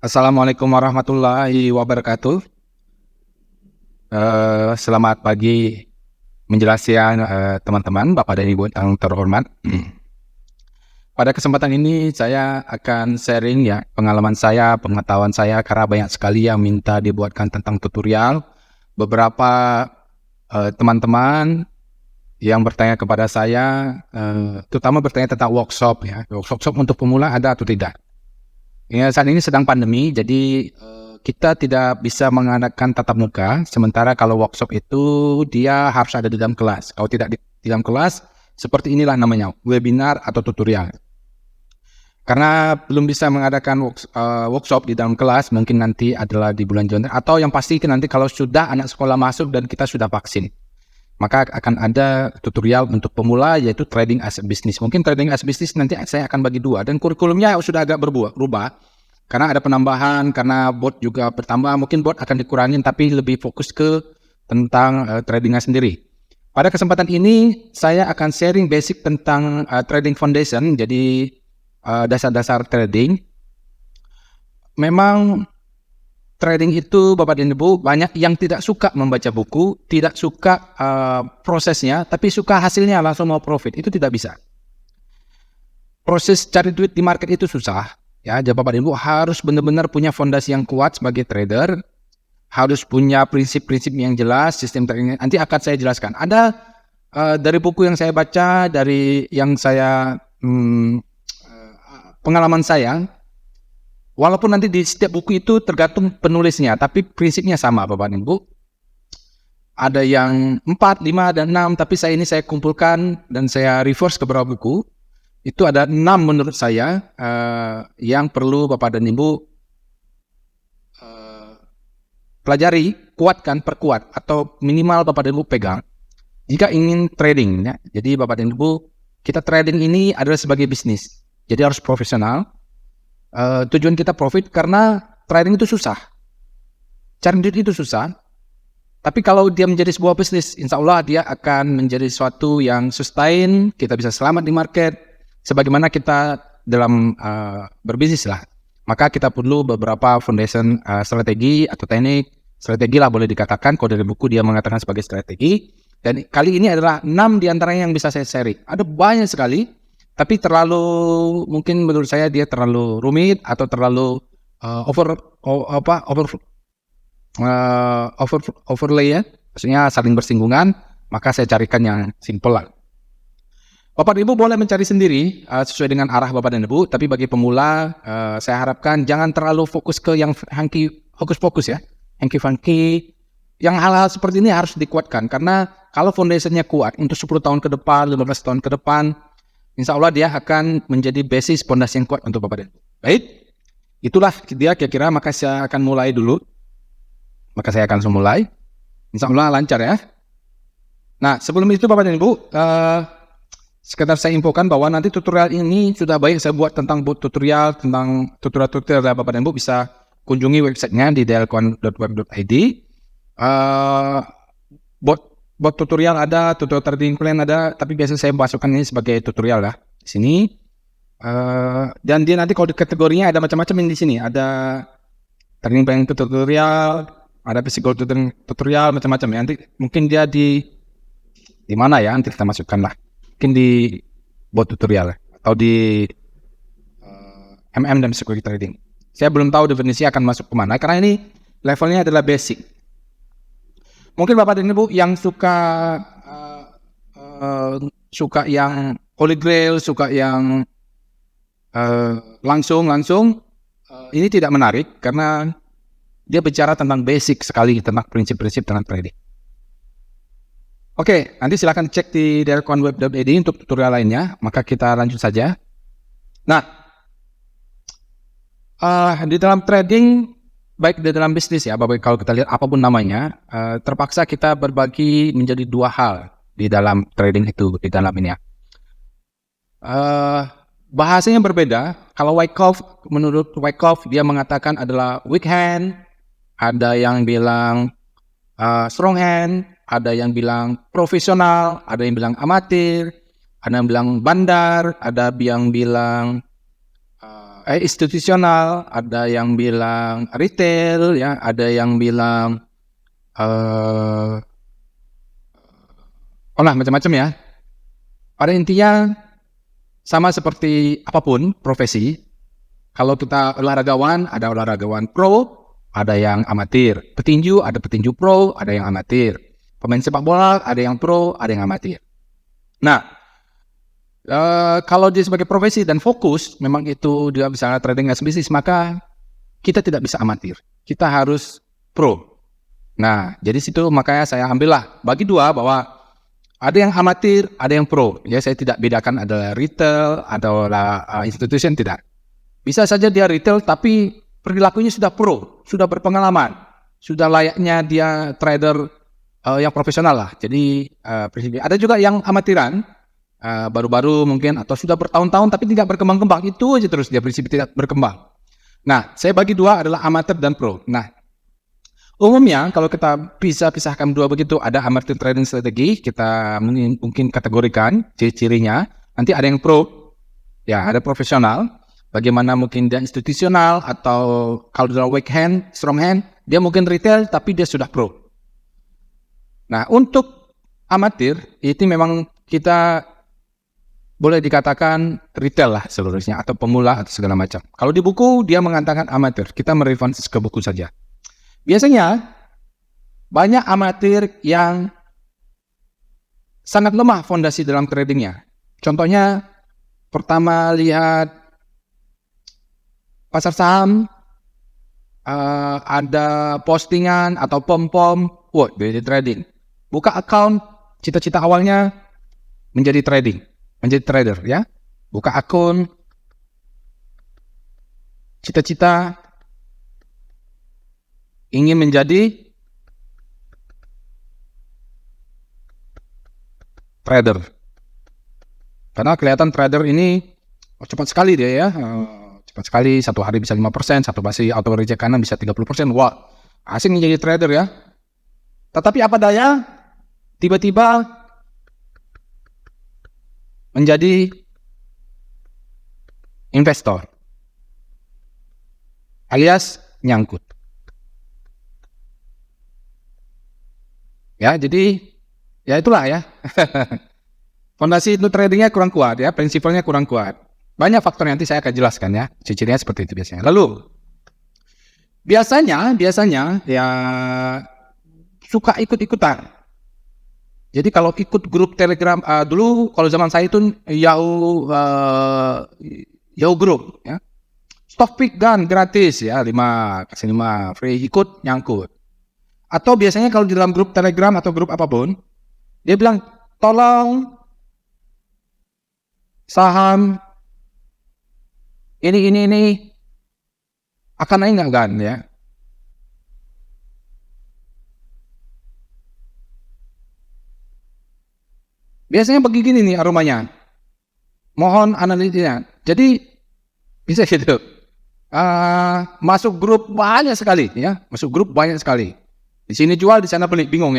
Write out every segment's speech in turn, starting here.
Assalamualaikum warahmatullahi wabarakatuh. Selamat pagi menjelaskan teman-teman, Bapak dan Ibu yang terhormat. Pada kesempatan ini saya akan sharing ya pengalaman saya, pengetahuan saya karena banyak sekali yang minta dibuatkan tentang tutorial. Beberapa teman-teman yang bertanya kepada saya, terutama bertanya tentang workshop ya, workshop untuk pemula ada atau tidak. Ya, saat ini sedang pandemi, jadi kita tidak bisa mengadakan tatap muka. Sementara kalau workshop itu dia harus ada di dalam kelas. Kalau tidak di dalam kelas, seperti inilah namanya, webinar atau tutorial. Karena belum bisa mengadakan workshop di dalam kelas, mungkin nanti adalah di bulan Januari. Atau yang pasti nanti kalau sudah anak sekolah masuk dan kita sudah vaksin, maka akan ada tutorial untuk pemula yaitu trading as a business. Mungkin trading as a business nanti saya akan bagi dua. Dan kurikulumnya sudah agak berubah. Karena ada penambahan, karena bot juga bertambah. Mungkin bot akan dikurangin tapi lebih fokus ke tentang tradingnya sendiri. Pada kesempatan ini saya akan sharing basic tentang trading foundation. Jadi dasar-dasar trading. Memang trading itu Bapak dan Ibu banyak yang tidak suka membaca buku, tidak suka prosesnya, tapi suka hasilnya langsung mau profit. Itu tidak bisa. Proses cari duit di market itu susah. Ya, jadi Bapak dan Ibu harus benar-benar punya fondasi yang kuat sebagai trader, harus punya prinsip-prinsip yang jelas, sistem trading. Nanti akan saya jelaskan. Ada dari buku yang saya baca, dari yang saya pengalaman saya. Walaupun nanti di setiap buku itu tergantung penulisnya, tapi prinsipnya sama Bapak dan Ibu. Ada yang 4, 5, dan 6, tapi saya kumpulkan dan saya reverse ke beberapa buku. Itu ada 6 menurut saya yang perlu Bapak dan Ibu pelajari, kuatkan, perkuat, atau minimal Bapak dan Ibu pegang. Jika ingin trading, ya. Jadi Bapak dan Ibu, kita trading ini adalah sebagai bisnis. Jadi harus profesional. Tujuan kita profit karena trading itu susah. Cari duit itu susah. Tapi kalau dia menjadi sebuah bisnis, insya Allah dia akan menjadi sesuatu yang sustain. Kita bisa selamat di market. Sebagaimana kita dalam berbisnis lah. Maka kita perlu beberapa foundation strategi atau teknik. Strategi lah boleh dikatakan. Kalau dari buku dia mengatakan sebagai strategi. Dan kali ini adalah 6 diantaranya yang bisa saya sharing. Ada banyak sekali. Tapi mungkin menurut saya dia terlalu rumit atau terlalu overlay ya, maksudnya saling bersinggungan. Maka saya carikan yang simple lah. Bapak dan Ibu boleh mencari sendiri sesuai dengan arah Bapak dan Ibu. Tapi bagi pemula, saya harapkan jangan terlalu fokus ke yang hokus-pokus ya, hanky-funky. Yang hal-hal seperti ini harus dikuatkan karena kalau foundationnya kuat untuk 10 tahun ke depan, 15 tahun ke depan, insya Allah dia akan menjadi basis pondasi yang kuat untuk Bapak dan Ibu. Baik, itulah dia kira-kira. Maka saya akan mulai dulu. Insya Allah lancar ya. Nah, sebelum itu Bapak dan Ibu, sekedar saya infokan bahwa nanti tutorial ini sudah baik saya buat tentang tutorial dari Bapak dan Ibu bisa kunjungi websitenya di dlcon.web.id. Buat tutorial ada, tutorial trading plan ada, tapi biasanya saya masukkan ini sebagai tutorial lah di sini. Dan dia nanti kalau di kategorinya ada macam-macam di sini. Ada trading plan tutorial, ada physical tutorial, macam-macam ya. Nanti mungkin dia di mana ya? Nanti kita masukkan lah. Mungkin di bot tutorial atau di dan security trading. Saya belum tahu definisi akan masuk kemana karena ini levelnya adalah basic. Mungkin Bapak dan Ibu yang suka yang holy grail, suka yang langsung, ini tidak menarik karena dia bicara tentang basic sekali, tentang prinsip-prinsip tentang trading. Oke, nanti silakan cek di dlcon.web.id untuk tutorial lainnya. Maka kita lanjut saja. Nah, di dalam trading, baik di dalam bisnis ya, Bapak, kalau kita lihat apapun namanya, terpaksa kita berbagi menjadi 2 hal di dalam trading itu, di dalam ini ya. Bahasanya berbeda. Kalau menurut Wyckoff dia mengatakan adalah weak hand, ada yang bilang strong hand, ada yang bilang profesional, ada yang bilang amatir, ada yang bilang bandar, ada yang bilang institusional, ada yang bilang retail, ya, ada yang bilang macam-macam ya. Pada intinya sama seperti apapun profesi. Kalau kita olahragawan, ada olahragawan pro, ada yang amatir. Petinju, ada petinju pro, ada yang amatir. Pemain sepak bola, ada yang pro, ada yang amatir. Nah, kalau dia sebagai profesi dan fokus, memang itu dia misalnya trading as bisnis, maka kita tidak bisa amatir. Kita harus pro. Nah, jadi situ makanya saya ambillah bagi dua bahwa ada yang amatir, ada yang pro. Ya, saya tidak bedakan adalah retail, adalah institution, tidak. Bisa saja dia retail tapi perilakunya sudah pro, sudah berpengalaman, sudah layaknya dia trader yang profesional lah. Jadi ada juga yang amatiran, baru-baru mungkin atau sudah bertahun-tahun tapi tidak berkembang-kembang. Itu aja terus dia prinsip tidak berkembang. Nah, saya bagi dua adalah amatir dan pro. Nah, umumnya kalau kita bisa pisahkan dua begitu, ada amatir trading strategi, kita mungkin kategorikan ciri-cirinya. Nanti ada yang pro, ya ada profesional. Bagaimana mungkin dia institusional atau kalau dalam weak hand, strong hand, dia mungkin retail tapi dia sudah pro. Nah, untuk amatir itu memang kita boleh dikatakan retail lah seluruhnya atau pemula atau segala macam. Kalau di buku dia mengatakan amatir, kita mereferensi ke buku saja. Biasanya banyak amatir yang sangat lemah fondasi dalam tradingnya. Contohnya pertama lihat pasar saham, ada postingan atau pom-pom, jadi trading. Buka account, cita-cita awalnya menjadi trader ya. Buka akun, cita-cita ingin menjadi trader. Karena kelihatan trader ini cepat sekali dia ya. Cepat sekali, satu hari bisa 5%, satu hari auto reject kanan bisa 30%. Wah, asing menjadi trader ya. Tetapi apa daya, tiba-tiba menjadi investor. Alias nyangkut. Ya, jadi ya itulah ya. Fondasi itu tradingnya kurang kuat ya, prinsipalnya kurang kuat. Banyak faktor yang nanti saya akan jelaskan ya, ciri-cirinya seperti itu biasanya. Lalu, biasanya ya suka ikut-ikutan. Jadi kalau ikut grup Telegram, dulu kalau zaman saya itu Yahoo Group ya. Stock pick gun gratis ya, 5 kasih 5 free, ikut nyangkut. Atau biasanya kalau di dalam grup Telegram atau grup apapun, dia bilang tolong saham ini akan naik nggak kan ya? Biasanya begini nih aromanya. Mohon analisisnya. Jadi bisa gitu. Masuk grup banyak sekali ya, masuk grup banyak sekali. Di sini jual, di sana beli, bingung.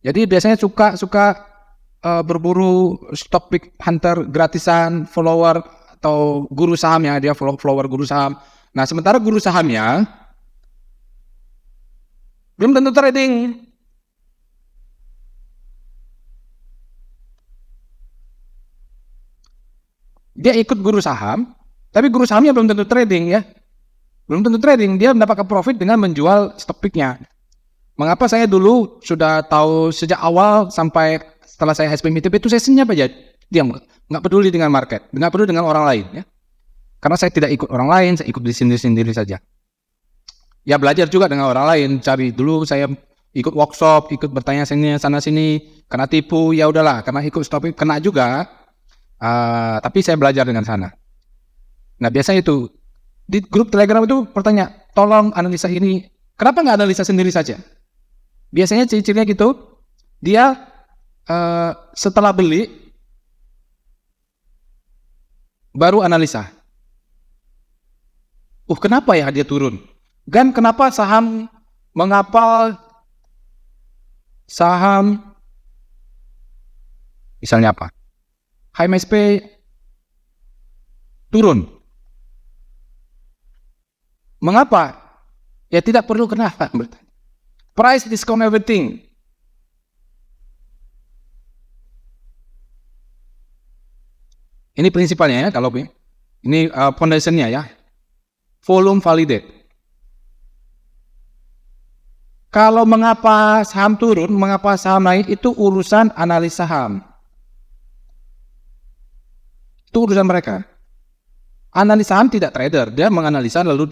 Jadi biasanya suka berburu stock pick hunter gratisan, follower atau guru saham ya, dia follower guru saham. Nah, sementara guru sahamnya belum tentu trading. Dia ikut guru saham, tapi guru sahamnya belum tentu trading ya. Belum tentu trading, dia mendapatkan profit dengan menjual stock pick-nya. Mengapa saya dulu sudah tahu sejak awal sampai setelah saya SPM ITB itu saya senyap aja. Diam, nggak peduli dengan market, nggak peduli dengan orang lain ya. Karena saya tidak ikut orang lain, saya ikut di sendiri saja. Ya belajar juga dengan orang lain, cari dulu saya ikut workshop, ikut bertanya sana sini, kena tipu ya udahlah, karena ikut stock pick kena juga. Tapi saya belajar dengan sana. Nah biasanya itu di grup Telegram itu bertanya, tolong analisa ini. Kenapa nggak analisa sendiri saja? Biasanya ciri-cirinya gitu, dia setelah beli baru analisa. Kenapa ya dia turun? Dan kenapa mengapa saham misalnya apa? HMSP turun. Mengapa? Ya tidak perlu, kenapa? Price discount everything. Ini prinsipalnya ya, kalau ini foundationnya ya. Volume validate. Kalau mengapa saham turun, mengapa saham naik, itu urusan analis saham. Itu urusan mereka. Analis saham tidak trader, dia menganalisa lalu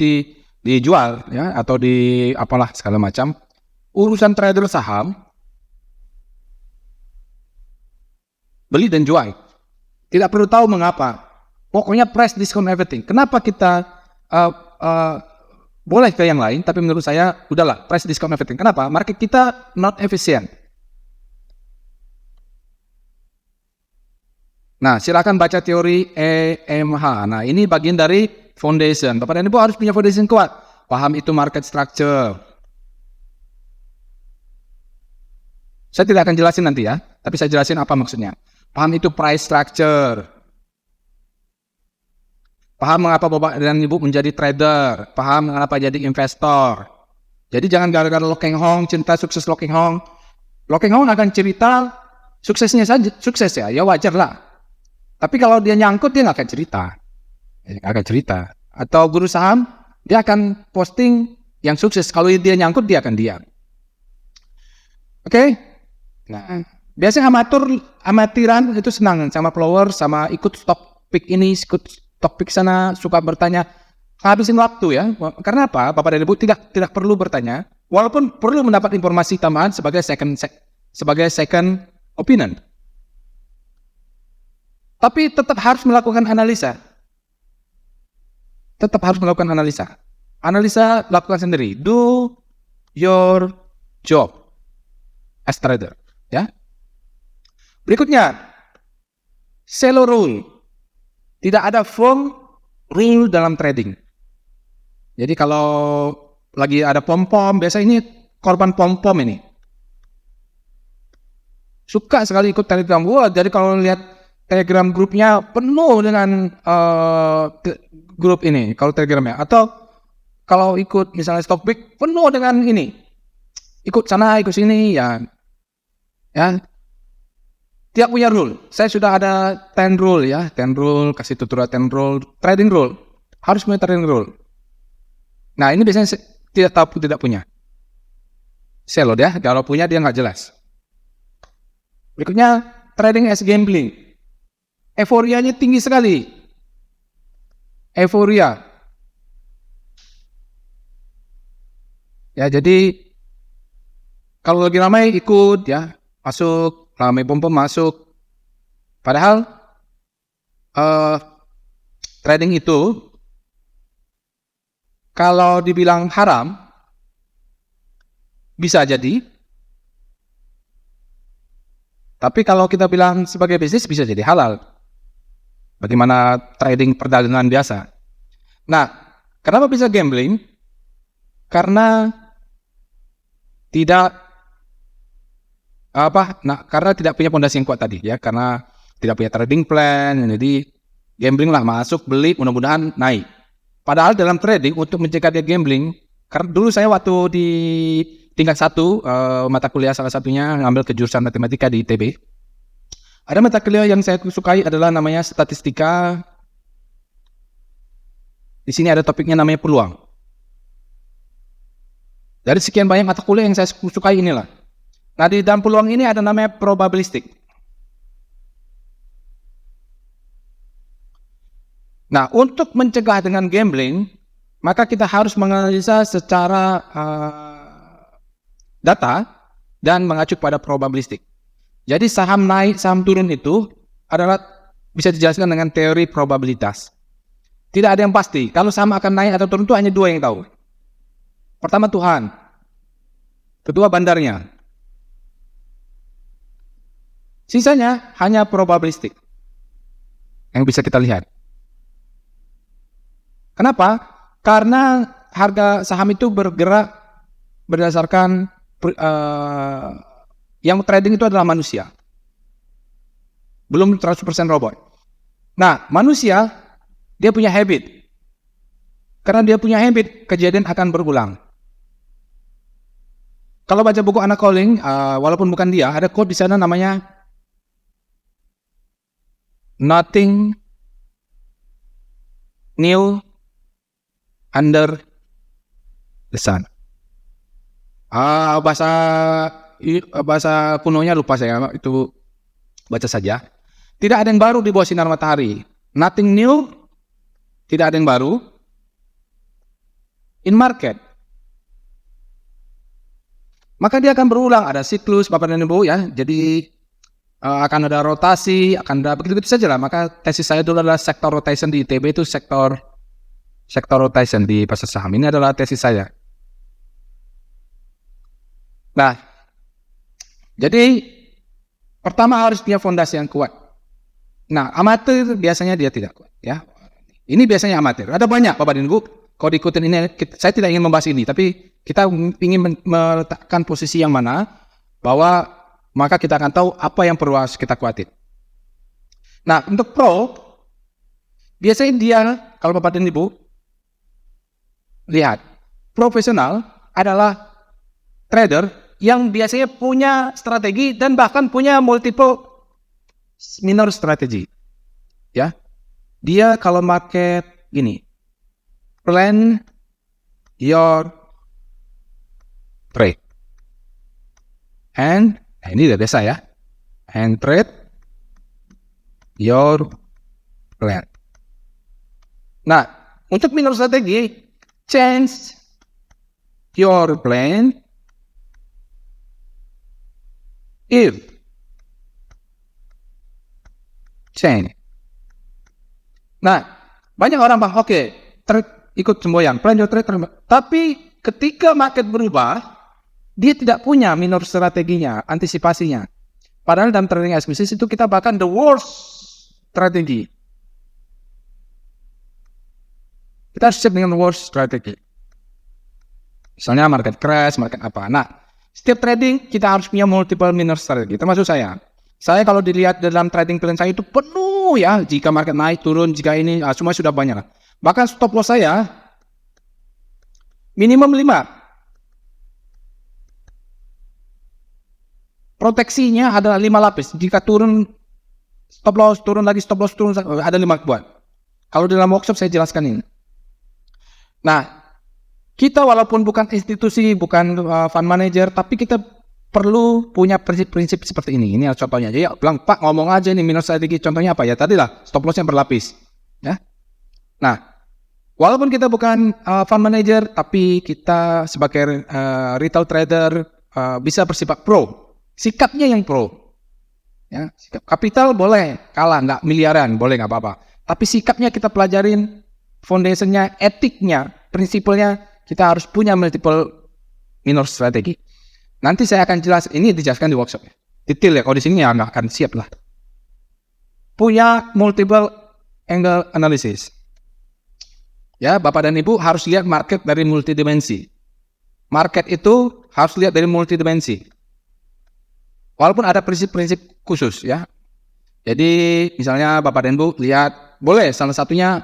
dijual ya, atau di apalah segala macam. Urusan trader saham, beli dan jual. Tidak perlu tahu mengapa. Pokoknya price discount everything. Kenapa kita boleh ke yang lain, tapi menurut saya udahlah price discount everything. Kenapa? Market kita not efficient. Nah, silakan baca teori EMH. Nah, ini bagian dari foundation. Bapak dan Ibu harus punya foundation kuat. Paham itu market structure. Saya tidak akan jelasin nanti ya, tapi saya jelasin apa maksudnya. Paham itu price structure. Paham mengapa Bapak dan Ibu menjadi trader. Paham mengapa jadi investor. Jadi jangan gara-gara Loh Keng Hong, cinta sukses Loh Keng Hong. Loh Keng Hong akan cerita suksesnya saja, sukses ya wajar lah. Tapi kalau dia nyangkut, dia nggak akan cerita. Atau guru saham, dia akan posting yang sukses. Kalau dia nyangkut, dia akan diam. Oke? Nah, biasanya amatiran itu senang sama follower, sama ikut stock pick ini, ikut stock pick sana, suka bertanya. Habisin waktu ya. Karena apa? Bapak dan Ibu tidak perlu bertanya, walaupun perlu mendapat informasi tambahan sebagai second opinion. Tapi tetap harus melakukan analisa. Analisa lakukan sendiri. Do your job as trader. Ya. Berikutnya, shallow rule. Tidak ada firm rule dalam trading. Jadi kalau lagi ada pom-pom, biasa ini korban pom-pom ini. Suka sekali ikut Telegram. Wah, jadi kalau lihat Telegram grupnya penuh dengan grup ini, kalau Telegramnya. Atau kalau ikut misalnya Stockpick, penuh dengan ini. Ikut sana, ikut sini, ya. Tidak punya rule. Saya sudah ada 10 rule ya. 10 rule, kasih tutorial 10 rule. Trading rule. Harus punya trading rule. Nah, ini biasanya tidak punya. Shallow ya. Kalau punya, dia nggak jelas. Berikutnya, trading as gambling. Euforianya tinggi sekali. Euforia. Ya, jadi kalau lagi ramai ikut ya, masuk, ramai pom masuk. Padahal trading itu kalau dibilang haram bisa jadi. Tapi kalau kita bilang sebagai bisnis bisa jadi halal. Bagaimana trading perdagangan biasa. Nah, kenapa bisa gambling? Karena karena tidak punya fondasi yang kuat tadi ya, karena tidak punya trading plan. Jadi gambling lah, masuk, beli, mudah-mudahan naik. Padahal dalam trading untuk mencegah dia gambling, karena dulu saya waktu di tingkat 1 mata kuliah salah satunya ngambil kejurusan matematika di ITB. Ada mata kuliah yang saya sukai adalah namanya statistika. Di sini ada topiknya namanya peluang. Dari sekian banyak mata kuliah yang saya sukai inilah. Nah, di dalam peluang ini ada namanya probabilistik. Nah, untuk mencegah dengan gambling, maka kita harus menganalisa secara data dan mengacu pada probabilistik. Jadi saham naik, saham turun itu adalah bisa dijelaskan dengan teori probabilitas. Tidak ada yang pasti. Kalau saham akan naik atau turun itu hanya 2 yang tahu. Pertama Tuhan. Kedua bandarnya. Sisanya hanya probabilistik yang bisa kita lihat. Kenapa? Karena harga saham itu bergerak berdasarkan yang trading itu adalah manusia. Belum 100% robot. Nah, manusia dia punya habit. Karena dia punya habit, kejadian akan berulang. Kalau baca buku Anna Cowling, walaupun bukan dia, ada quote di sana namanya "Nothing new under the sun." Bahasa kunonya lupa saya, itu baca saja. Tidak ada yang baru di bawah sinar matahari. Nothing new, tidak ada yang baru in market. Maka dia akan berulang, ada siklus, Bapak dan Ibu ya. Jadi akan ada rotasi, akan ada begitu-begitu saja lah. Maka tesis saya dulu adalah sector rotation di ITB itu sector rotation di pasar saham. Ini adalah tesis saya. Nah, jadi pertama harus punya fondasi yang kuat. Nah, amatir biasanya dia tidak kuat ya. Ini biasanya amatir. Ada banyak Bapak dan Ibu. Kalau diikutin ini, saya tidak ingin membahas ini, tapi kita ingin meletakkan posisi yang mana, bahwa maka kita akan tahu apa yang perlu kita kuatin. Nah, untuk pro, biasanya dia, kalau Bapak dan Ibu, lihat, profesional adalah trader yang biasanya punya strategi dan bahkan punya multiple minor strategi. Ya, dia kalau market gini, plan your trade. And ini udah biasa ya. And trade your plan. Nah, untuk minor strategi, change your plan if change. Nah, banyak orang bang, oke, ikut semboyan, plan your trade, tapi ketika market berubah, dia tidak punya minor strateginya, antisipasinya. Padahal dalam trading eksklusif itu kita bahkan the worst strategi. Kita harus siap dengan worst strategi. Misalnya market crash, market apa. Nah, setiap trading kita harus punya multiple minor strategi, termasuk saya. Saya kalau dilihat dalam trading plan saya itu penuh ya, jika market naik, turun, jika ini, semua sudah banyak. Bahkan stop loss saya minimum 5. Proteksinya adalah 5 lapis. Jika turun, stop loss, turun lagi, stop loss, turun, ada 5 buat. Kalau dalam workshop saya jelaskan ini. Nah, kita walaupun bukan institusi, bukan fund manager, tapi kita perlu punya prinsip-prinsip seperti ini. Ini contohnya. Jadi bilang, Pak ngomong aja nih minor strategi. Contohnya apa ya? Tadi lah, stop loss yang berlapis. Ya. Nah, walaupun kita bukan fund manager, tapi kita sebagai retail trader bisa bersifat pro. Sikapnya yang pro. Ya, sikap kapital boleh kalah, nggak miliaran, boleh nggak apa-apa. Tapi sikapnya kita pelajarin, foundationnya, etiknya, prinsipnya, kita harus punya multiple minor strategi. Nanti saya akan ini dijelaskan di workshop. Detail ya, kalau di sini ya nggak akan siap lah. Punya multiple angle analysis. Ya, Bapak dan Ibu harus lihat market dari multidimensi. Market itu harus lihat dari multidimensi. Walaupun ada prinsip-prinsip khusus ya. Jadi misalnya Bapak dan Ibu lihat, boleh salah satunya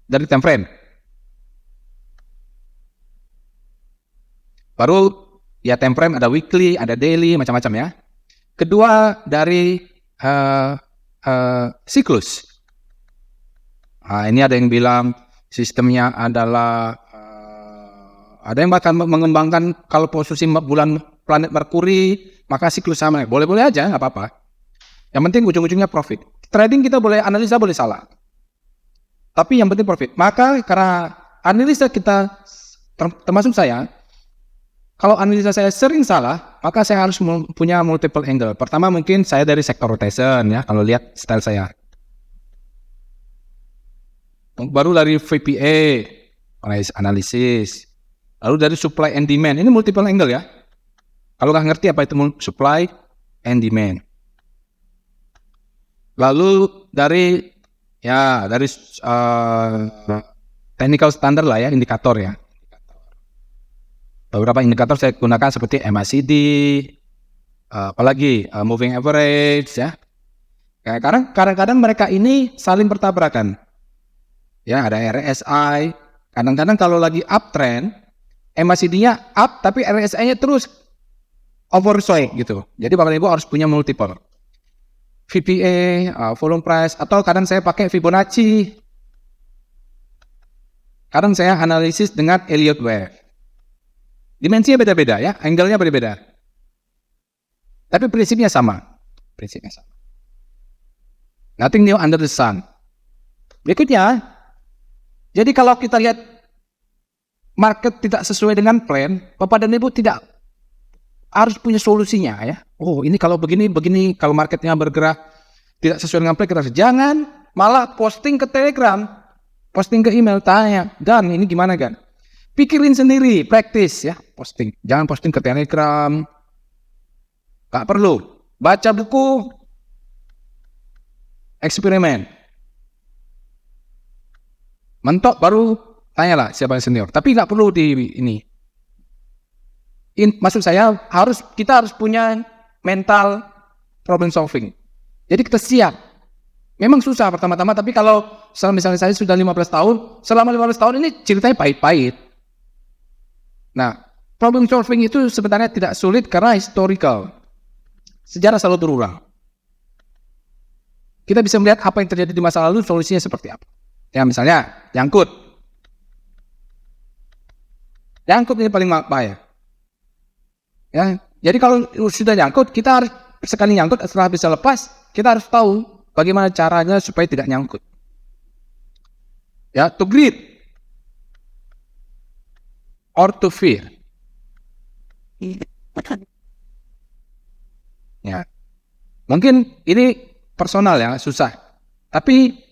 dari time frame. Baru ya time frame ada weekly, ada daily, macam-macam ya. Kedua dari siklus. Nah, ini ada yang bilang sistemnya adalah ada yang bahkan mengembangkan kalau posisi bulan planet Merkuri, maka siklus sama. Boleh-boleh aja, nggak apa-apa. Yang penting ujung-ujungnya profit. Trading kita boleh analisa, boleh salah. Tapi yang penting profit. Maka karena analisa kita, termasuk saya, kalau analisa saya sering salah, maka saya harus punya multiple angle. Pertama mungkin saya dari sektor rotation ya, kalau lihat style saya. Baru dari VPA, analisis. Lalu dari supply and demand. Ini multiple angle ya. Kalau nggak ngerti apa itu supply and demand. Lalu dari technical standard lah ya, indikator ya. Beberapa indikator saya gunakan seperti MACD, apalagi moving average ya. Kadang-kadang mereka ini saling bertabrakan. Ya, ada RSI, Kadang-kadang kalau lagi uptrend, MACD-nya up tapi RSI-nya terus oversold gitu. Jadi Bapak Ibu harus punya multiple. VPA, volume price, atau kadang saya pakai Fibonacci. Kadang saya analisis dengan Elliott Wave. Dimensinya beda-beda ya, angle-nya beda-beda. Tapi prinsipnya sama. Nothing new under the sun. Berikutnya, jadi kalau kita lihat market tidak sesuai dengan plan, Bapak dan Ibu tidak harus punya solusinya ya. Oh, ini kalau begini, kalau marketnya bergerak tidak sesuai dengan plan, kita harus jangan malah posting ke Telegram, posting ke email, tanya, Dan, ini gimana kan? Pikirin sendiri, praktis ya, posting. Jangan posting ke Telegram, gak perlu. Baca buku, eksperimen. Mentok baru tanyalah siapa yang senior. Tapi nggak perlu di ini. Maksud saya kita harus punya mental problem solving. Jadi kita siap. Memang susah pertama-tama, tapi kalau misalnya saya sudah 15 tahun, selama 15 tahun ini ceritanya pahit-pahit. Nah, problem solving itu sebenarnya tidak sulit karena historical. Sejarah selalu berulang. Kita bisa melihat apa yang terjadi di masa lalu, solusinya seperti apa. Ya misalnya, nyangkut ini paling bahaya. Ya, jadi kalau sudah nyangkut, kita harus sekali nyangkut setelah bisa lepas, kita harus tahu bagaimana caranya supaya tidak nyangkut. Ya, to greed or to fear. Ya, mungkin ini personal ya, susah. Tapi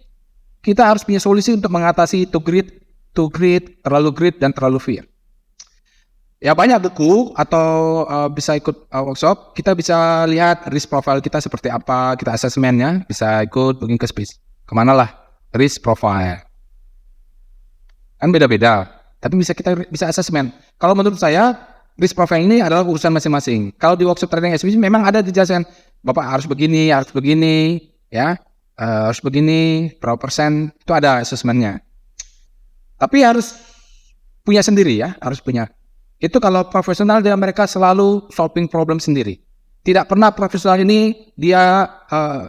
kita harus punya solusi untuk mengatasi to greed, terlalu greed, dan terlalu fear. Ya banyak buku atau bisa ikut workshop, kita bisa lihat risk profile kita seperti apa, kita asesmennya, bisa ikut booking ke space. Kemana lah risk profile. Kan beda-beda, tapi kita bisa asesmen. Kalau menurut saya, risk profile ini adalah urusan masing-masing. Kalau di workshop trading SBC memang ada dijelaskan, Bapak harus begini, ya. Harus begini, berapa persen, itu ada asesmennya. Tapi harus punya sendiri ya, harus punya. Itu kalau profesional dia mereka selalu solving problem sendiri. Tidak pernah profesional ini dia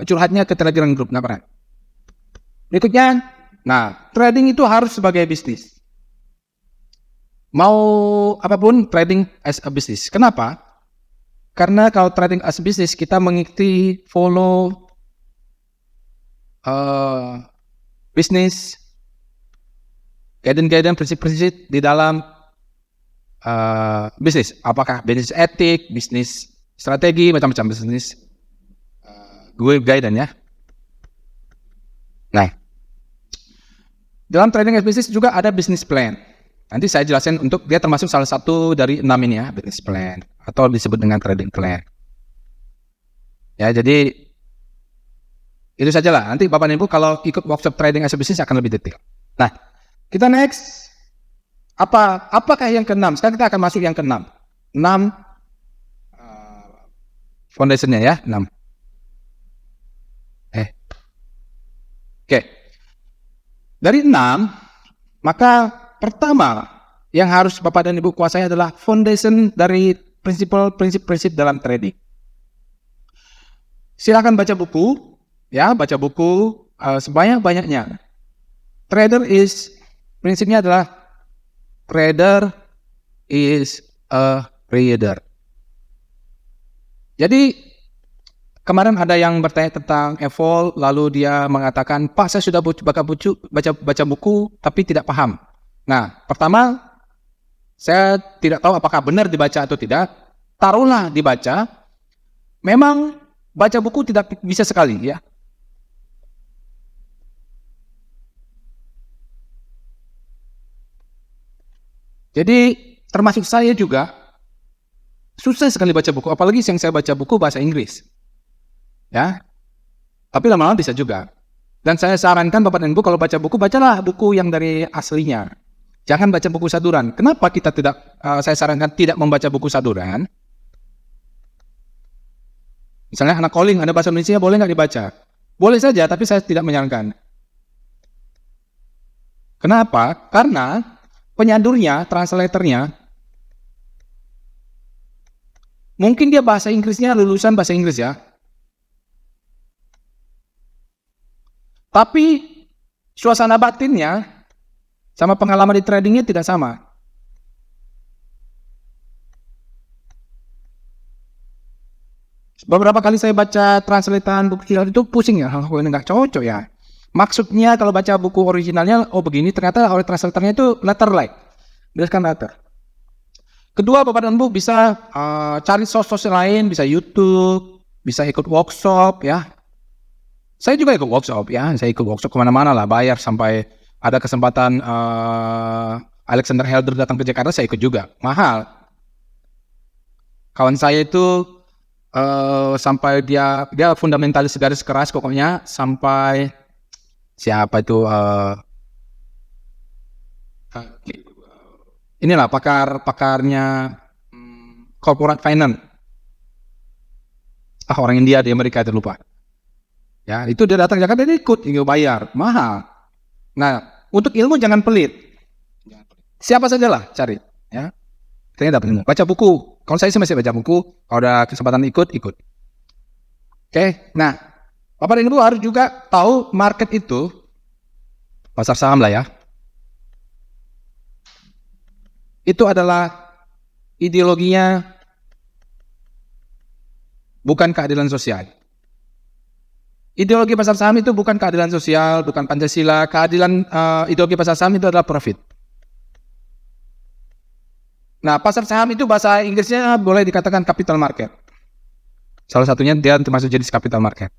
curhatnya ke Telegram group, nggak pernah. Berikutnya, nah trading itu harus sebagai bisnis. Mau apapun trading as a business. Kenapa? Karena kalau trading as a business kita mengikuti follow bisnis, guidance, prinsip-prinsip di dalam bisnis. Apakah bisnis etik, bisnis strategi, macam-macam bisnis guidance ya. Nah, dalam trading as business juga ada business plan. Nanti saya jelasin untuk dia termasuk salah satu dari 6 ini ya, business plan atau disebut dengan trading plan. Ya, jadi itu sajalah. Nanti Bapak dan Ibu kalau ikut workshop trading as a business akan lebih detail. Nah, kita next. Apakah yang ke-6? Sekarang kita akan masuk yang ke-6. 6 foundationnya ya, 6. Oke. Dari 6, maka pertama yang harus Bapak dan Ibu kuasai adalah foundation dari prinsip-prinsip dalam trading. Silakan baca buku. Ya, baca buku sebanyak-banyaknya. Prinsipnya adalah trader is a reader. Jadi kemarin ada yang bertanya tentang evol, lalu dia mengatakan, Pak, saya sudah baca buku, tapi tidak paham. Nah, pertama, saya tidak tahu apakah benar dibaca atau tidak. Taruhlah dibaca. Memang baca buku tidak bisa sekali, ya. Jadi termasuk saya juga susah sekali baca buku, apalagi yang saya baca buku bahasa Inggris. Ya. Tapi lama-lama bisa juga. Dan saya sarankan Bapak dan Ibu kalau baca buku, bacalah buku yang dari aslinya. Jangan baca buku saduran. Kenapa kita saya sarankan tidak membaca buku saduran? Misalnya anak calling, ada bahasa Indonesia, boleh nggak dibaca? Boleh saja, tapi saya tidak menyarankan. Kenapa? Karena penyandurnya, translatornya, mungkin dia bahasa Inggrisnya lulusan bahasa Inggris ya. Tapi suasana batinnya sama pengalaman di tradingnya tidak sama. Beberapa kali saya baca translatean buku Cina itu pusing ya, ini nggak cocok ya. Maksudnya kalau baca buku originalnya, oh begini, ternyata oleh translatornya itu letter like, berdasarkan letter. Kedua, Bapak dan Ibu bisa cari source lain, bisa YouTube, bisa ikut workshop ya. Saya juga ikut workshop ya, saya ikut workshop kemana-mana lah, bayar sampai ada kesempatan Alexander Helder datang ke Jakarta, saya ikut juga, mahal. Kawan saya itu sampai dia fundamentalis garis keras pokoknya, sampai siapa itu inilah pakarnya corporate finance, orang India di Amerika itu lupa ya, itu dia datang ke Jakarta, dia ikut, bayar mahal. Nah, untuk ilmu jangan pelit, siapa saja lah cari ya, ternyata dapat ilmu. Baca buku, kalau saya sih masih baca buku, kalau ada kesempatan ikut. Oke, nah Bapak dan Ibu harus juga tahu market itu, pasar saham lah ya, itu adalah ideologinya bukan keadilan sosial. Ideologi pasar saham itu bukan keadilan sosial, bukan Pancasila. Ideologi pasar saham itu adalah profit. Nah, pasar saham itu bahasa Inggrisnya boleh dikatakan capital market. Salah satunya dia termasuk jenis capital market.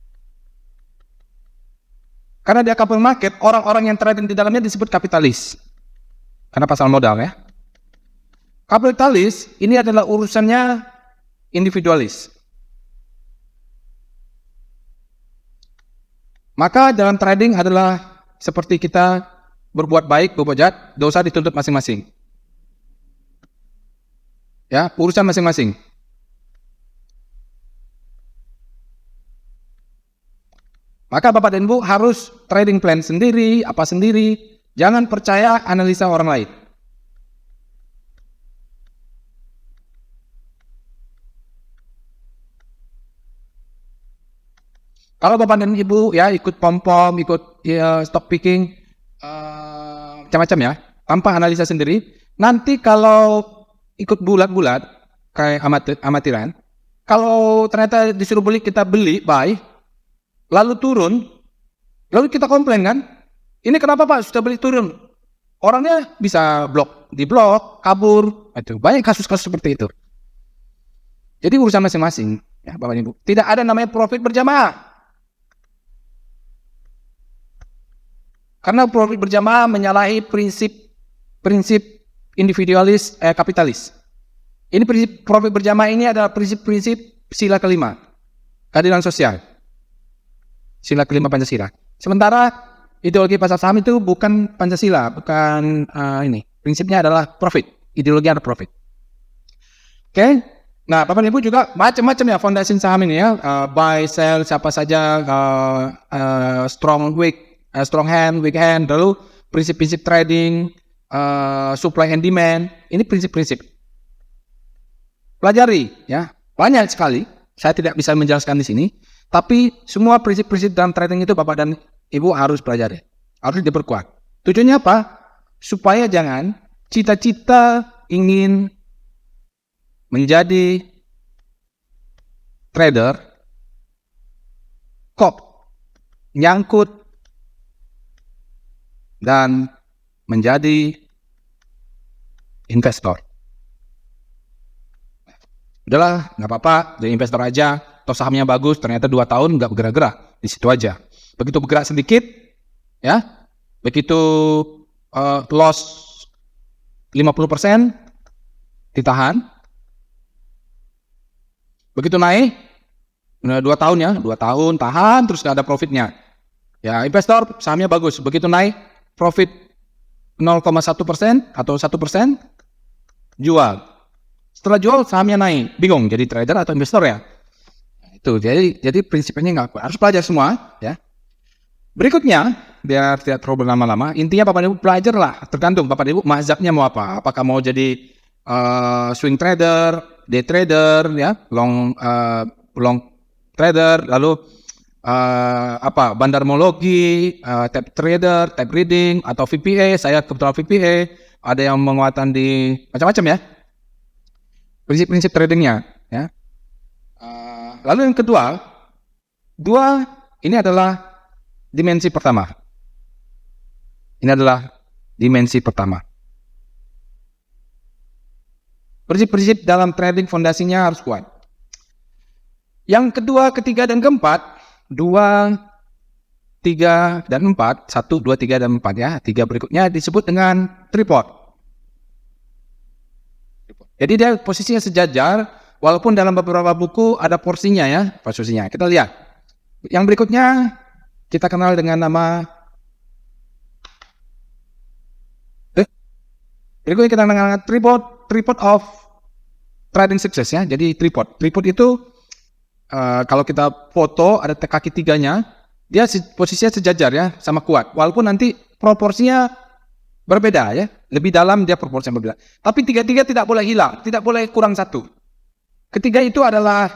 Karena dia capital market, orang-orang yang trading di dalamnya disebut kapitalis. Karena pasar modal ya. Kapitalis ini adalah urusannya individualis. Maka dalam trading adalah seperti kita berbuat baik, berbuat jahat, dosa dituntut masing-masing. Ya, urusan masing-masing. Maka Bapak dan Ibu harus trading plan sendiri, apa sendiri. Jangan percaya analisa orang lain. Kalau Bapak dan Ibu ya ikut pom-pom, ikut stock picking, macam-macam ya, tanpa analisa sendiri, nanti kalau ikut bulat-bulat kayak amatiran, kalau ternyata disuruh beli, kita beli, buy, lalu turun, lalu kita komplain kan, ini kenapa Pak sudah beli turun? Orangnya bisa diblok, kabur, itu banyak kasus-kasus seperti itu. Jadi urusan masing-masing ya Bapak Ibu. Tidak ada namanya profit berjamaah. Karena profit berjamaah menyalahi prinsip individualis kapitalis. Ini prinsip profit berjamaah ini adalah prinsip sila kelima, keadilan sosial. Sila kelima Pancasila. Sementara ideologi pasar saham itu bukan Pancasila, bukan ini. Prinsipnya adalah profit. Ideologi adalah profit. Oke. Nah, Bapak Ibu juga macam-macam ya fondasi saham ini ya. Buy, sell, siapa saja, strong, weak, strong hand, weak hand, lalu prinsip-prinsip trading, supply and demand, ini prinsip-prinsip. Pelajari, ya, banyak sekali. Saya tidak bisa menjelaskan di sini, tapi semua prinsip-prinsip dalam trading itu Bapak dan Ibu harus pelajari, harus diperkuat. Tujuannya apa? Supaya jangan cita-cita ingin menjadi trader kok nyangkut dan menjadi investor. Udahlah, nggak apa-apa, jadi investor aja. Toh sahamnya bagus, ternyata 2 tahun nggak bergerak-gerak, di situ aja. Begitu bergerak sedikit, ya, begitu loss 50%, ditahan. Begitu naik, 2 tahun ya, 2 tahun tahan, terus nggak ada profitnya. Ya, investor sahamnya bagus, begitu naik, profit 0,1% atau 1%, jual. Setelah jual sahamnya naik, bingung jadi trader atau investor ya. Itu jadi prinsipnya nggak kuat. Harus belajar semua ya. Berikutnya biar tidak terlalu berlama-lama. Intinya Bapak dan Ibu belajarlah, tergantung Bapak dan Ibu mazhabnya mau apa. Apakah mau jadi swing trader, day trader, ya, long trader, lalu bandarmologi, tape trader, tape reading, atau VPA. Saya kebetulan VPA. Ada yang menguatan di macam-macam ya. Prinsip-prinsip tradingnya, ya. Lalu yang kedua, ini adalah dimensi pertama. Ini adalah dimensi pertama. Prinsip-prinsip dalam trading fondasinya harus kuat. Yang kedua, ketiga, dan keempat, 2, 3, dan 4, 1, 2, 3, dan 4 ya. 3 berikutnya disebut dengan tripod. Jadi dia posisinya sejajar, walaupun dalam beberapa buku ada porsinya ya, posisinya. Kita lihat. Yang berikutnya kita kenal dengan nama berikutnya kita kenal dengan tripod of trading success ya. Jadi tripod itu kalau kita foto ada kaki tiganya, dia posisinya sejajar ya, sama kuat. Walaupun nanti proporsinya berbeda ya, lebih dalam dia proporsinya berbeda. Tapi tiga-tiga tidak boleh hilang, tidak boleh kurang satu. Ketiga itu adalah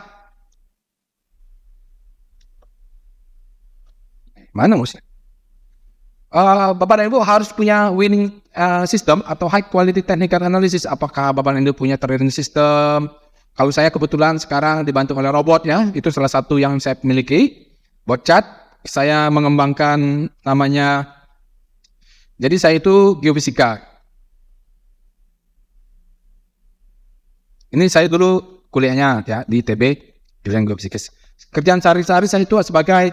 mana musuh? Bapak dan Ibu harus punya winning system atau high quality technical analysis. Apakah Bapak dan Ibu punya trading system? Kalau saya kebetulan sekarang dibantu oleh robot ya, itu salah satu yang saya miliki. Botchat, saya mengembangkan namanya. Jadi saya itu geofisika. Ini saya dulu kuliahnya ya di ITB, jurusan geofisika. Kerjaan sehari-hari saya itu sebagai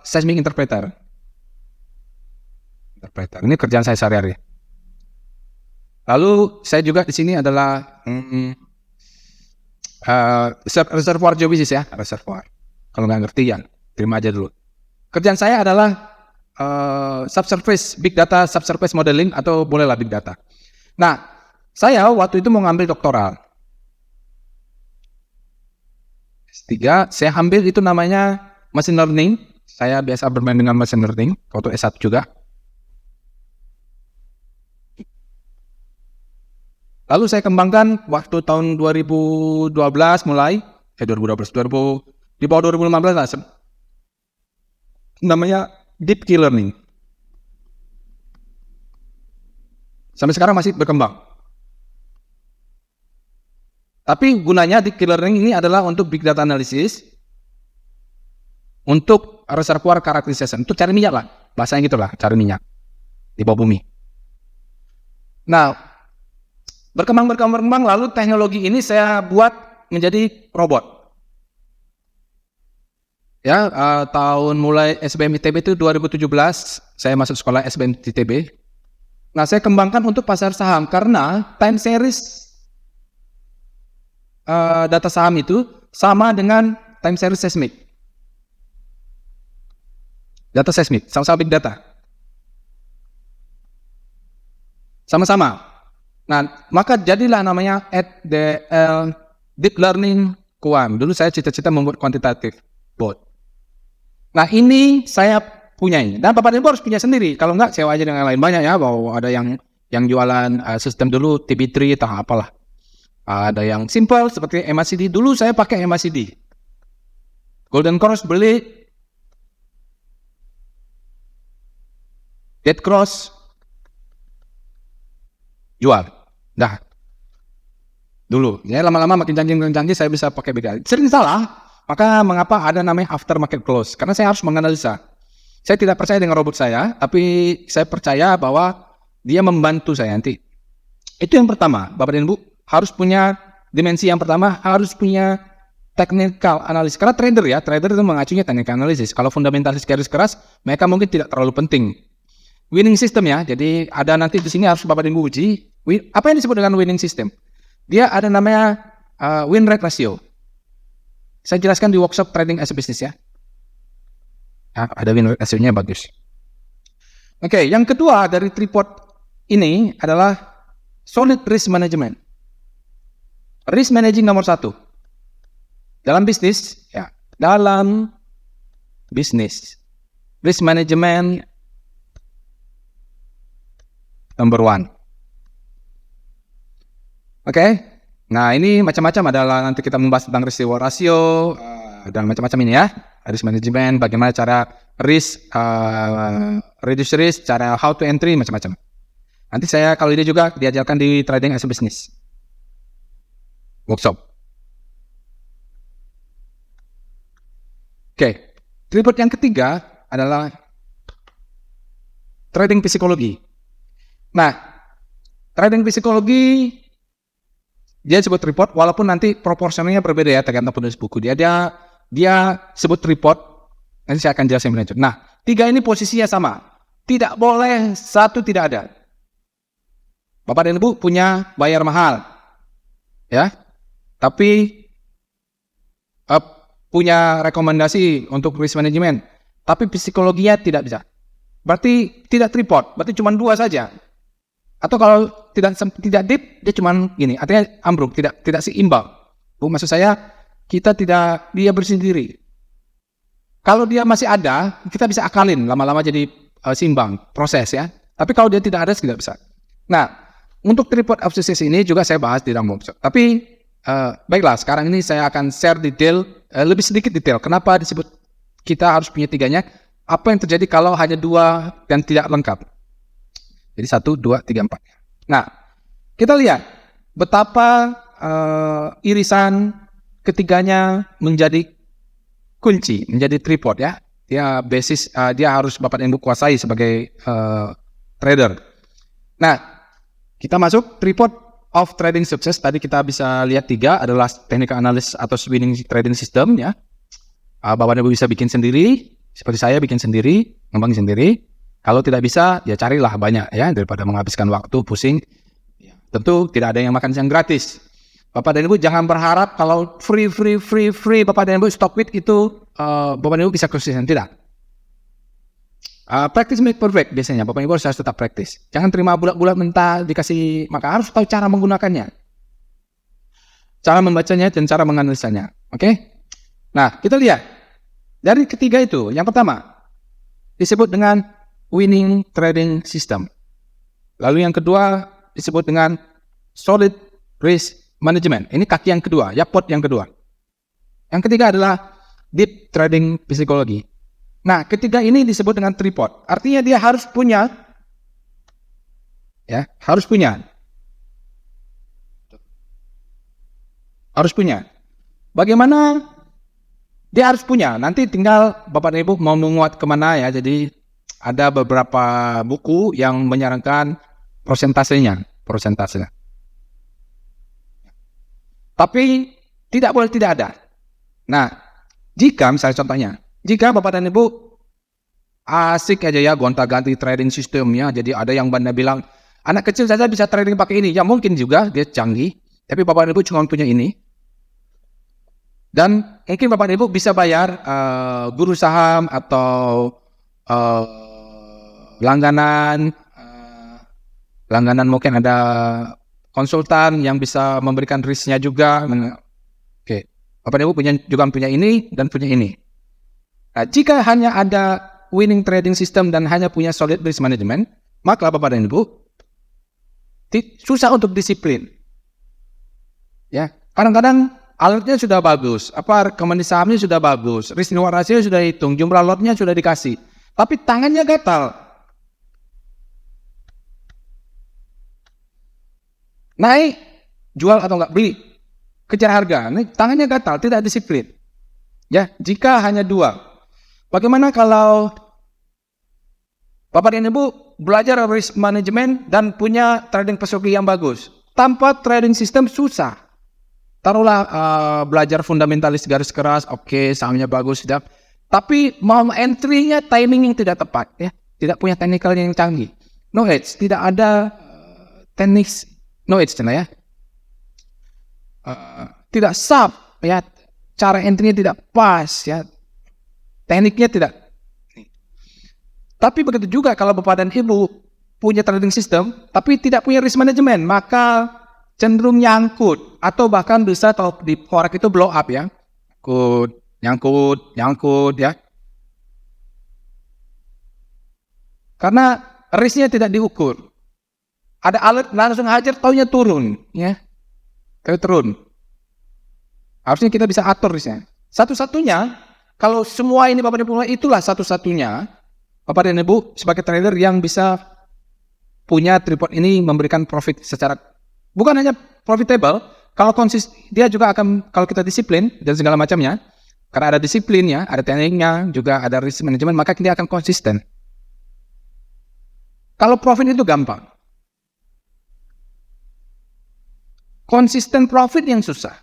seismic interpreter. Ini kerjaan saya sehari-hari. Lalu saya juga di sini adalah reservoir geofisika ya, reservoir. Kalau nggak ngerti ya, terima aja dulu. Kerjaan saya adalah subsurface big data, subsurface modeling, atau bolehlah big data. Nah, saya waktu itu mau ngambil doktoral. S3, saya ambil itu namanya machine learning. Saya biasa bermain dengan machine learning, waktu S1 juga. Lalu saya kembangkan waktu tahun 2012 mulai, di bawah 2015 lah, namanya deep key learning. Sampai sekarang masih berkembang. Tapi gunanya deep key learning ini adalah untuk big data analysis, untuk reservoir characterization, untuk cari minyak lah, bahasanya gitu lah, cari minyak di bawah bumi. Nah, berkembang, lalu teknologi ini saya buat menjadi robot. Ya, tahun mulai SBM ITB itu 2017, saya masuk sekolah SBM ITB. Nah, saya kembangkan untuk pasar saham karena time series data saham itu sama dengan time series seismic. Data seismic, sama-sama big data. Sama-sama. Nah, maka jadilah namanya DL, Deep Learning Quant. Dulu saya cita-cita membuat quantitative bot. Nah, ini saya punyai. Dan Bapak Ibu harus punya sendiri. Kalau enggak, sewa aja dengan lain. Banyak ya, bahwa ada yang jualan sistem dulu, TB3 atau apalah. Ada yang simple seperti MACD. Dulu saya pakai MACD. Golden Cross beli, Dead Cross jual. Dah. Dulu. Ya, lama-lama makin canggih saya bisa pakai beda. Sering salah. Maka mengapa ada namanya after market close? Karena saya harus menganalisa. Saya tidak percaya dengan robot saya, tapi saya percaya bahwa dia membantu saya nanti. Itu yang pertama, Bapak dan Ibu harus punya dimensi yang pertama, harus punya technical analysis. Karena trader itu mengacunya technical analysis. Kalau fundamentalis garis keras, mereka mungkin tidak terlalu penting. Winning system ya, jadi ada nanti di sini harus Bapak dan Ibu uji. Apa yang disebut dengan winning system? Dia ada namanya win rate ratio. Saya jelaskan di workshop trading as a business ya. Ada win rate ratio-nya bagus. Oke, yang kedua dari tripod ini adalah solid risk management. Risk managing nomor 1. Dalam bisnis, ya, dalam bisnis. risk management number one. Oke. Nah, ini macam-macam adalah nanti kita membahas tentang risk reward ratio dan macam-macam ini ya. Risk management, bagaimana cara risk, reduce risk, cara how to entry, macam-macam. Nanti saya kalau ini juga diajarkan di trading as a business workshop. Oke, tripod yang ketiga adalah trading psikologi. Nah, trading psikologi dia sebut tripod, walaupun nanti proporsionalnya berbeda ya tergantung penulis buku. Dia sebut tripod. Nanti saya akan jelasin lebih lanjut. Nah, tiga ini posisinya sama. Tidak boleh satu tidak ada. Bapak dan Ibu punya bayar mahal, ya. Tapi punya rekomendasi untuk risk management, tapi psikologinya tidak bisa. Berarti tidak tripod, berarti cuma dua saja. Atau kalau tidak deep, dia cuma gini, artinya ambruk, tidak seimbang. Maksud saya, dia bersendiri. Kalau dia masih ada, kita bisa akalin, lama-lama jadi seimbang, proses ya. Tapi kalau dia tidak ada, tidak bisa. Nah, untuk tripod of success ini juga saya bahas di dalam workshop. Tapi, baiklah, sekarang ini saya akan share detail, lebih sedikit detail. Kenapa disebut kita harus punya tiganya? Apa yang terjadi kalau hanya dua dan tidak lengkap? Jadi 1, 2, 3, 4. Nah, kita lihat betapa irisan ketiganya menjadi kunci, menjadi tripod ya. Dia basis, dia harus Bapak dan Ibu kuasai sebagai trader. Nah, kita masuk tripod of trading success. Tadi kita bisa lihat 3 adalah technical analysis atau winning trading system ya. Bapak dan Ibu bisa bikin sendiri, seperti saya bikin sendiri, ngembangin sendiri. Kalau tidak bisa, ya carilah banyak ya, daripada menghabiskan waktu pusing. Tentu tidak ada yang makan siang gratis. Bapak dan Ibu jangan berharap kalau free, Bapak dan Ibu stop with itu, Bapak dan Ibu bisa konsisten. Tidak. Practice make perfect biasanya. Bapak dan Ibu harus tetap practice. Jangan terima bulat-bulat mentah dikasih, maka harus tahu cara menggunakannya. Cara membacanya dan cara menganalisanya. Oke? Nah, kita lihat. Dari ketiga itu, yang pertama disebut dengan winning trading system. Lalu yang kedua disebut dengan solid risk management. Ini kaki yang kedua, ya pot yang kedua. Yang ketiga adalah deep trading psychology. Nah, ketiga ini disebut dengan tripod. Artinya dia harus punya, ya, harus punya. Bagaimana dia harus punya? Nanti tinggal Bapak dan Ibu mau menguat kemana ya. Jadi ada beberapa buku yang menyarankan prosentasenya. Tapi tidak boleh tidak ada. Nah, jika misalnya contohnya, jika Bapak dan Ibu asik aja ya gonta-ganti trading sistemnya, jadi ada yang Banda bilang, anak kecil saja bisa trading pakai ini. Ya mungkin juga dia canggih, tapi Bapak dan Ibu cuma punya ini. Dan mungkin Bapak dan Ibu bisa bayar guru saham atau langganan mungkin ada konsultan yang bisa memberikan risknya juga. Oke, Bapak dan Ibu punya ini dan punya ini. Nah, jika hanya ada winning trading system dan hanya punya solid risk management, maka Bapak dan Ibu susah untuk disiplin. Ya, kadang-kadang alertnya sudah bagus, rekomendasi sahamnya sudah bagus, risk reward ratio sudah hitung, jumlah lotnya sudah dikasih, tapi tangannya gatal. Naik, jual atau enggak, beli, kejar harga, tangannya gatal, tidak disiplin. Ya, jika hanya dua, bagaimana kalau Bapak dan Ibu belajar risk management dan punya trading psikologi yang bagus? Tanpa trading system susah. Taruhlah belajar fundamentalis garis keras, oke, sahamnya bagus, sudah. Tapi mau entry-nya timing yang tidak tepat, ya, tidak punya technical yang canggih. No edge, tidak ada teknik. No edge ya. Tidak sharp ya, cara entry-nya tidak pas ya. Tekniknya tidak. Tapi begitu juga kalau Bapak dan Ibu punya trading system tapi tidak punya risk management, maka cenderung nyangkut atau bahkan bisa di forex itu blow up ya. Nyangkut ya. Karena risknya tidak diukur. Ada alert langsung hajar, taunya turun, ya. Turun. Harusnya kita bisa atur risknya. Satu-satunya, kalau semua ini Bapak dan Ibu, itulah satu-satunya Bapak dan Ibu sebagai trader yang bisa punya tripod ini memberikan profit secara, bukan hanya profitable, kalau dia juga akan, kalau kita disiplin dan segala macamnya, karena ada disiplinnya, ada tekniknya, juga ada risk management, maka dia akan konsisten. Kalau profit itu gampang. Konsisten profit yang susah.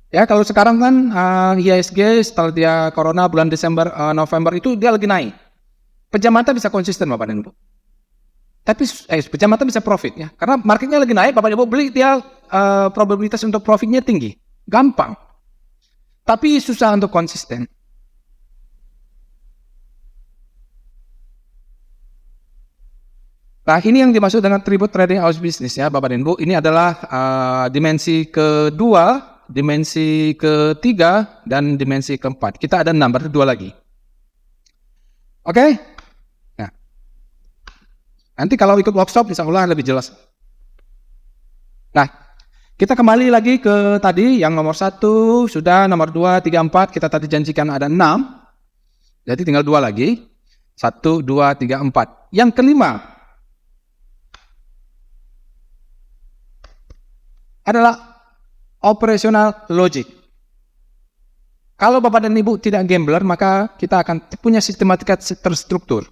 Ya, kalau sekarang kan IHSG setelah dia corona bulan Desember, November itu dia lagi naik. Pejam mata bisa konsisten Bapak dan Ibu. Tapi pejam mata bisa profit ya. Karena marketnya lagi naik, Bapak dan Ibu beli, dia probabilitas untuk profitnya tinggi. Gampang. Tapi susah untuk konsisten. Nah, ini yang dimaksud dengan tribute trading house business ya, Bapak dan Ibu. Ini adalah dimensi kedua, dimensi ketiga, dan dimensi keempat. Kita ada number 2 lagi. Oke? Nah, nanti kalau ikut workshop, insya Allah lebih jelas. Nah, kita kembali lagi ke tadi, yang nomor 1 sudah, nomor 2, 3, 4, kita tadi janjikan ada 6. Jadi tinggal 2 lagi. 1, 2, 3, 4. Yang kelima adalah operational logic. Kalau Bapak dan Ibu tidak gambler, maka kita akan punya sistematika terstruktur.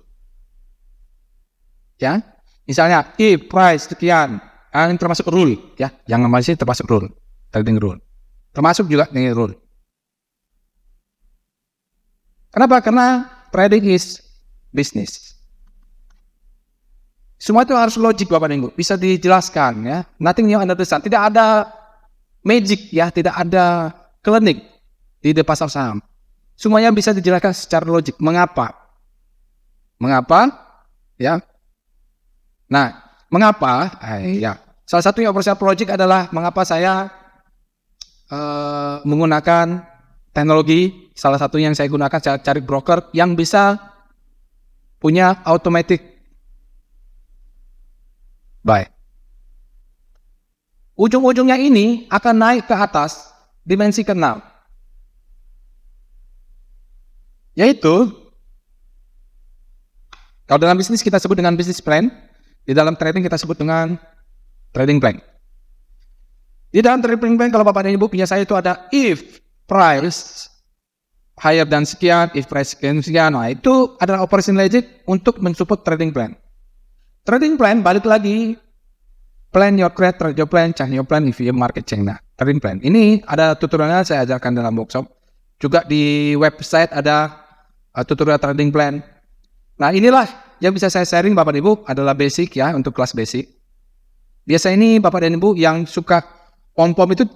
Ya, misalnya if price sekian, ini termasuk rule, ya, yang masih termasuk rule, trading rule, termasuk juga ini rule. Kenapa? Karena trading is business. Semua itu harus logik Bapak dan Ibu, bisa dijelaskan ya. Nothing new under the sun. Tidak ada magic ya, tidak ada klinik di pasar saham. Semuanya bisa dijelaskan secara logik. Mengapa? Mengapa? Ya. Nah, mengapa? Ya. Salah satunya operational logic adalah mengapa saya menggunakan teknologi. Salah satu yang saya gunakan, saya cari broker yang bisa punya automatic buy. Ujung-ujungnya ini akan naik ke atas dimensi ke-6. Yaitu, kalau dalam bisnis kita sebut dengan business plan, di dalam trading kita sebut dengan trading plan. Di dalam trading plan, kalau Bapak dan Ibu punya saya itu ada if price higher than sekian, if price sekian, nah itu adalah operation logic untuk mensupport trading plan. Trading plan, balik lagi, plan your trade, trade your plan, change your plan, if you market change. Nah, trading plan. Ini ada tutorialnya saya ajarkan dalam workshop. Juga di website ada tutorial trading plan. Nah, inilah yang bisa saya sharing Bapak dan Ibu adalah basic ya, untuk kelas basic. Biasa ini Bapak dan Ibu yang suka pom-pom itu,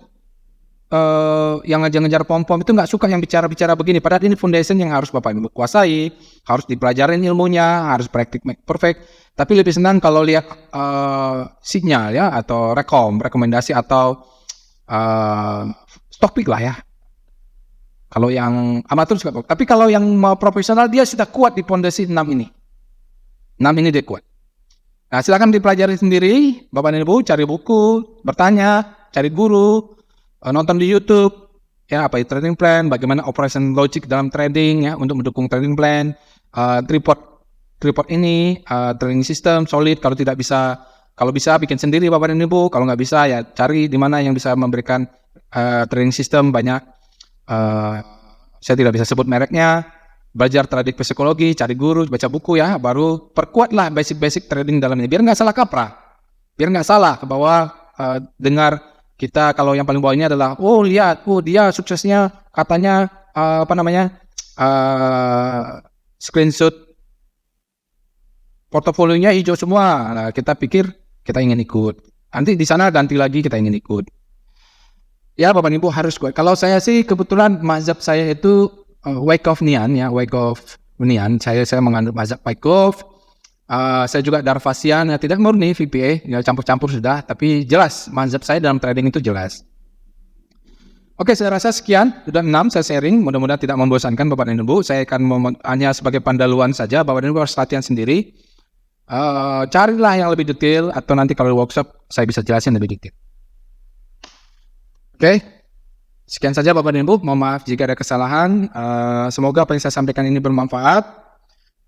yang ngejar-ngejar pom-pom itu nggak suka yang bicara-bicara begini. Padahal ini foundation yang harus Bapak Ibu kuasai, harus dipelajarin ilmunya, harus praktik make perfect. Tapi lebih senang kalau lihat sinyal ya, atau rekomendasi atau stock pick lah ya. Kalau yang amatur suka, tapi kalau yang mau profesional dia sudah kuat di fondasi 6 ini. 6 ini dia kuat. Nah, silakan dipelajari sendiri, Bapak dan Ibu, cari buku, bertanya, cari guru, nonton di YouTube, ya apa itu trading plan, bagaimana operation logic dalam trading ya untuk mendukung trading plan, report ini, trading system solid. Kalau tidak bisa, kalau bisa bikin sendiri Bapak dan Ibu, kalau nggak bisa ya cari di mana yang bisa memberikan trading system banyak. Saya tidak bisa sebut mereknya. Belajar trading psikologi, cari guru, baca buku ya, baru perkuatlah basic-basic trading dalam ini. Biar nggak salah kaprah, biar nggak salah ke bawah dengar kita kalau yang paling bawah ini adalah, oh lihat, oh dia suksesnya katanya screenshot portofolionya hijau semua. Nah, kita pikir kita ingin ikut. Nanti di sana ganti lagi kita ingin ikut. Ya Bapak Ibu harus kuat. Kalau saya sih kebetulan mazhab saya itu Wyckoff Nian ya, Wyckoff Nian. Saya mengandung mazhab Wyckoff. Saya juga Darvasian ya, tidak murni VPA, ya campur-campur sudah, tapi jelas mazhab saya dalam trading itu jelas. Oke, saya rasa sekian, sudah 6 saya sharing, mudah-mudahan tidak membosankan Bapak dan Ibu. Saya akan hanya sebagai pandaluan saja, Bapak dan Ibu harus latihan sendiri. Carilah yang lebih detail, atau nanti kalau workshop saya bisa jelasin lebih detail. Oke, sekian saja Bapak dan Ibu, mohon maaf jika ada kesalahan. Semoga apa yang saya sampaikan ini bermanfaat.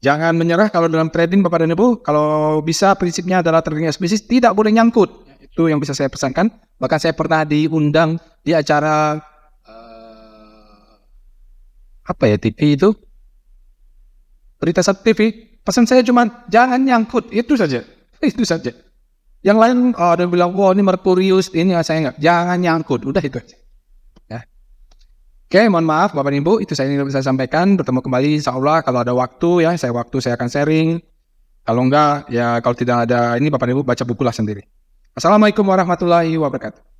Jangan menyerah kalau dalam trading Bapak dan Ibu, kalau bisa prinsipnya adalah trading eksplisit tidak boleh nyangkut. Itu yang bisa saya pesankan. Bahkan saya pernah diundang di acara TV itu, berita satu TV. Pesan saya cuma jangan nyangkut, itu saja. Itu saja. Yang lain ada bilang, wah ini Merkurius, ini saya enggak. Jangan nyangkut, udah itu aja. Ya. Oke, mohon maaf Bapak dan Ibu, itu saya ingin bisa sampaikan. Bertemu kembali insya Allah kalau ada waktu ya, saya akan sharing. Kalau enggak, ya kalau tidak ada ini Bapak dan Ibu baca bukulah sendiri. Assalamualaikum warahmatullahi wabarakatuh.